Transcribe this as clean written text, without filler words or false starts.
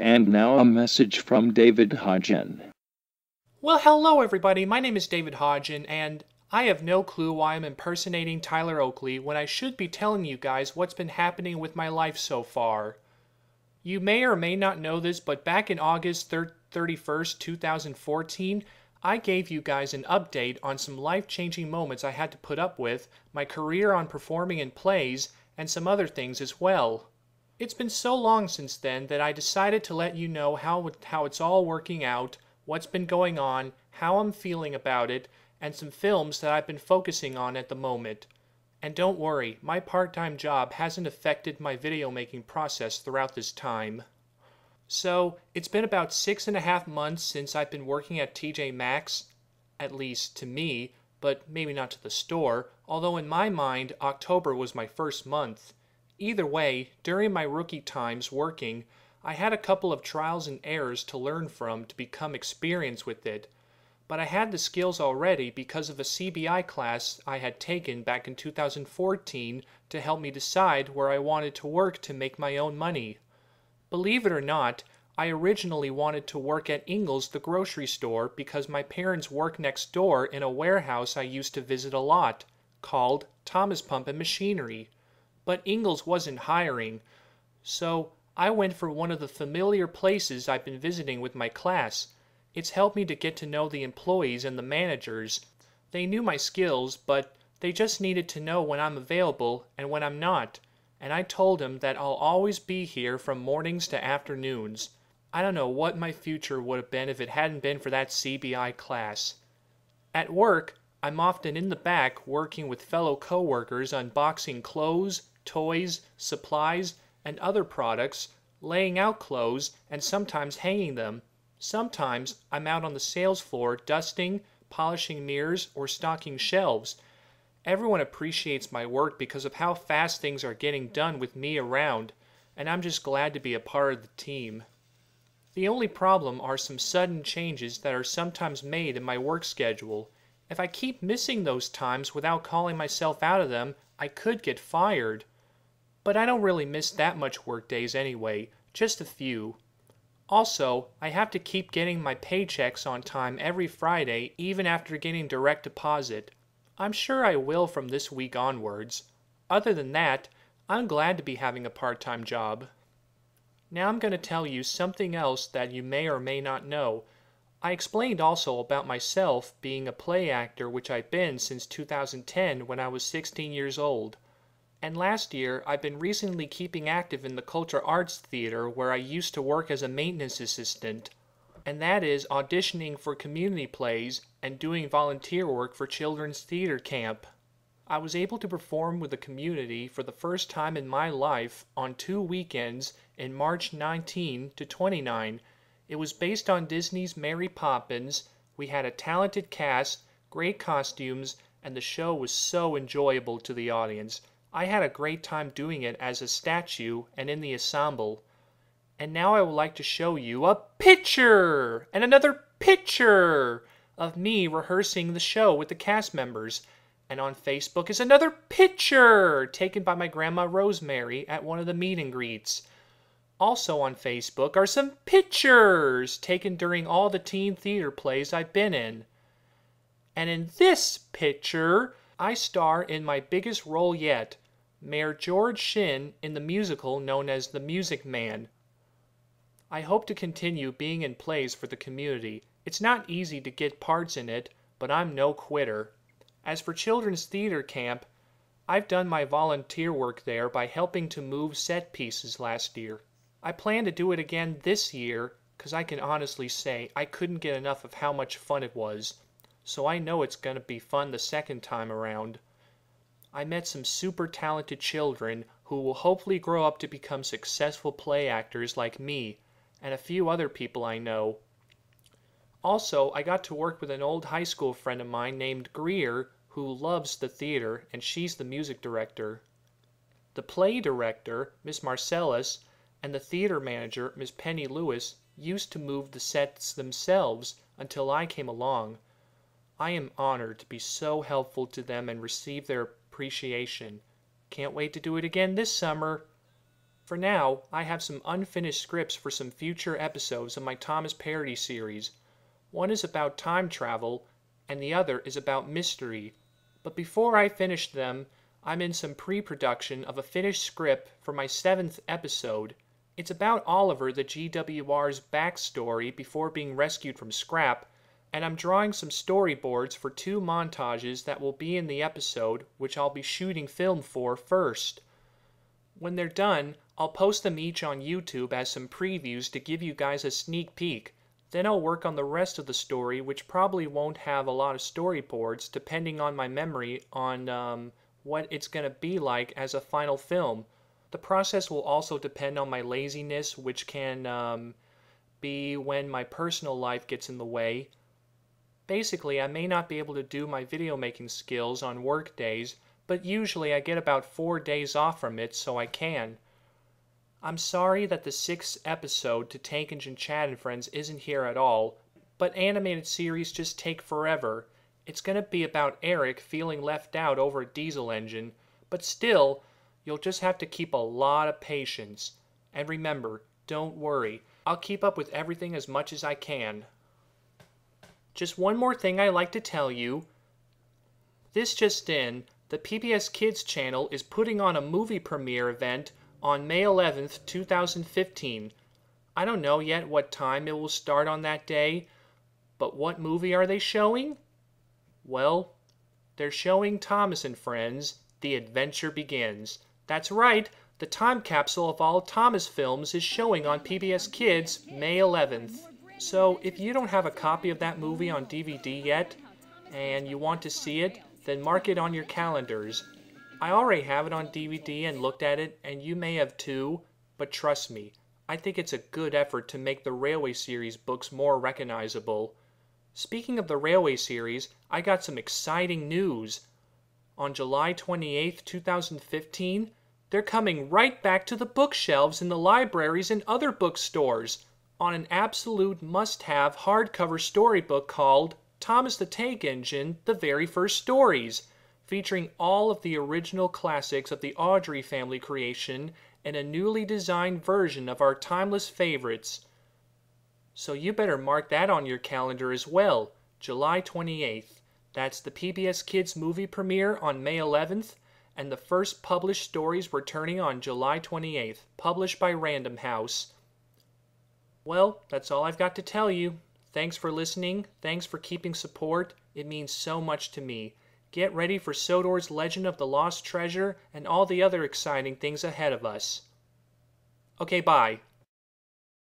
And now a message from David Hodgen. Well, hello everybody. My name is David Hodgen, and I have no clue why I'm impersonating Tyler Oakley when I should be telling you guys what's been happening with my life so far. You may or may not know this, but back in August 31st, 2014, I gave you guys an update on some life-changing moments I had to put up with, my career on performing in plays, and some other things as well. It's been so long since then that I decided to let you know how it's all working out, what's been going on, how I'm feeling about it, and some films that I've been focusing on at the moment. And don't worry, my part-time job hasn't affected my video making process throughout this time. So, it's been about 6.5 months since I've been working at TJ Maxx, at least to me, but maybe not to the store, although in my mind, October was my first month. Either way, during my rookie times working, I had a couple of trials and errors to learn from to become experienced with it, but I had the skills already because of a CBI class I had taken back in 2014 to help me decide where I wanted to work to make my own money. Believe it or not, I originally wanted to work at Ingles the grocery store because my parents work next door in a warehouse I used to visit a lot, called Thomas Pump and Machinery. But Ingles wasn't hiring, so I went for one of the familiar places I've been visiting with my class. It's helped me to get to know the employees and the managers. They knew my skills, but they just needed to know when I'm available and when I'm not, and I told them that I'll always be here from mornings to afternoons. I don't know what my future would have been if it hadn't been for that CBI class. At work, I'm often in the back working with fellow coworkers unboxing clothes, toys, supplies, and other products, laying out clothes, and sometimes hanging them. Sometimes I'm out on the sales floor dusting, polishing mirrors, or stocking shelves. Everyone appreciates my work because of how fast things are getting done with me around, and I'm just glad to be a part of the team. The only problem are some sudden changes that are sometimes made in my work schedule. If I keep missing those times without calling myself out of them, I could get fired. But I don't really miss that much work days anyway, just a few. Also, I have to keep getting my paychecks on time every Friday even after getting direct deposit. I'm sure I will from this week onwards. Other than that, I'm glad to be having a part-time job. Now I'm going to tell you something else that you may or may not know. I explained also about myself being a play actor, which I've been since 2010 when I was 16 years old. And last year, I've been recently keeping active in the Culture Arts Theater where I used to work as a maintenance assistant, and that is auditioning for community plays and doing volunteer work for children's theater camp. I was able to perform with the community for the first time in my life on 2 weekends in March 19 to 29. It was based on Disney's Mary Poppins. We had a talented cast, great costumes, and the show was so enjoyable to the audience. I had a great time doing it as a statue and in the ensemble. And now I would like to show you a picture and another picture of me rehearsing the show with the cast members. And on Facebook is another picture taken by my grandma Rosemary at one of the meet and greets. Also on Facebook are some pictures taken during all the teen theater plays I've been in. And in this picture, I star in my biggest role yet, Mayor George Shinn in the musical known as The Music Man. I hope to continue being in plays for the community. It's not easy to get parts in it, but I'm no quitter. As for Children's Theater Camp, I've done my volunteer work there by helping to move set pieces last year. I plan to do it again this year, because I can honestly say I couldn't get enough of how much fun it was. So I know it's going to be fun the second time around. I met some super talented children who will hopefully grow up to become successful play actors like me, and a few other people I know. Also, I got to work with an old high school friend of mine named Greer who loves the theater, and she's the music director. The play director, Miss Marcellus, and the theater manager, Miss Penny Lewis, used to move the sets themselves until I came along. I am honored to be so helpful to them and receive their appreciation. Can't wait to do it again this summer. For now, I have some unfinished scripts for some future episodes of my Thomas Parody series. One is about time travel, and the other is about mystery. But before I finish them, I'm in some pre-production of a finished script for my 7th episode. It's about Oliver the GWR's backstory before being rescued from scrap, and I'm drawing some storyboards for 2 montages that will be in the episode, which I'll be shooting film for first. When they're done, I'll post them each on YouTube as some previews to give you guys a sneak peek. Then I'll work on the rest of the story, which probably won't have a lot of storyboards depending on my memory on what it's going to be like as a final film. The process will also depend on my laziness, which can be when my personal life gets in the way. Basically, I may not be able to do my video making skills on work days, but usually I get about 4 days off from it, so I can. I'm sorry that the 6th episode to Tank Engine Chad and Friends isn't here at all, but animated series just take forever. It's going to be about Eric feeling left out over a diesel engine, but still, you'll just have to keep a lot of patience. And remember, don't worry, I'll keep up with everything as much as I can. Just one more thing I'd like to tell you. This just in, the PBS Kids channel is putting on a movie premiere event on May 11th, 2015. I don't know yet what time it will start on that day, but what movie are they showing? Well, they're showing Thomas and Friends, The Adventure Begins. That's right, the time capsule of all Thomas films is showing on PBS Kids May 11th. So if you don't have a copy of that movie on DVD yet, and you want to see it, then mark it on your calendars. I already have it on DVD and looked at it, and you may have too, but trust me, I think it's a good effort to make the Railway series books more recognizable. Speaking of the Railway series, I got some exciting news. On July 28th, 2015, they're coming right back to the bookshelves in the libraries and other bookstores on an absolute must-have hardcover storybook called Thomas the Tank Engine, The Very First Stories, featuring all of the original classics of the Audrey family creation and a newly designed version of our timeless favorites. So you better mark that on your calendar as well, July 28th. That's the PBS Kids movie premiere on May 11th, and the first published stories returning on July 28th, published by Random House. Well, that's all I've got to tell you. Thanks for listening. Thanks for keeping support. It means so much to me. Get ready for Sodor's Legend of the Lost Treasure and all the other exciting things ahead of us. Okay, bye.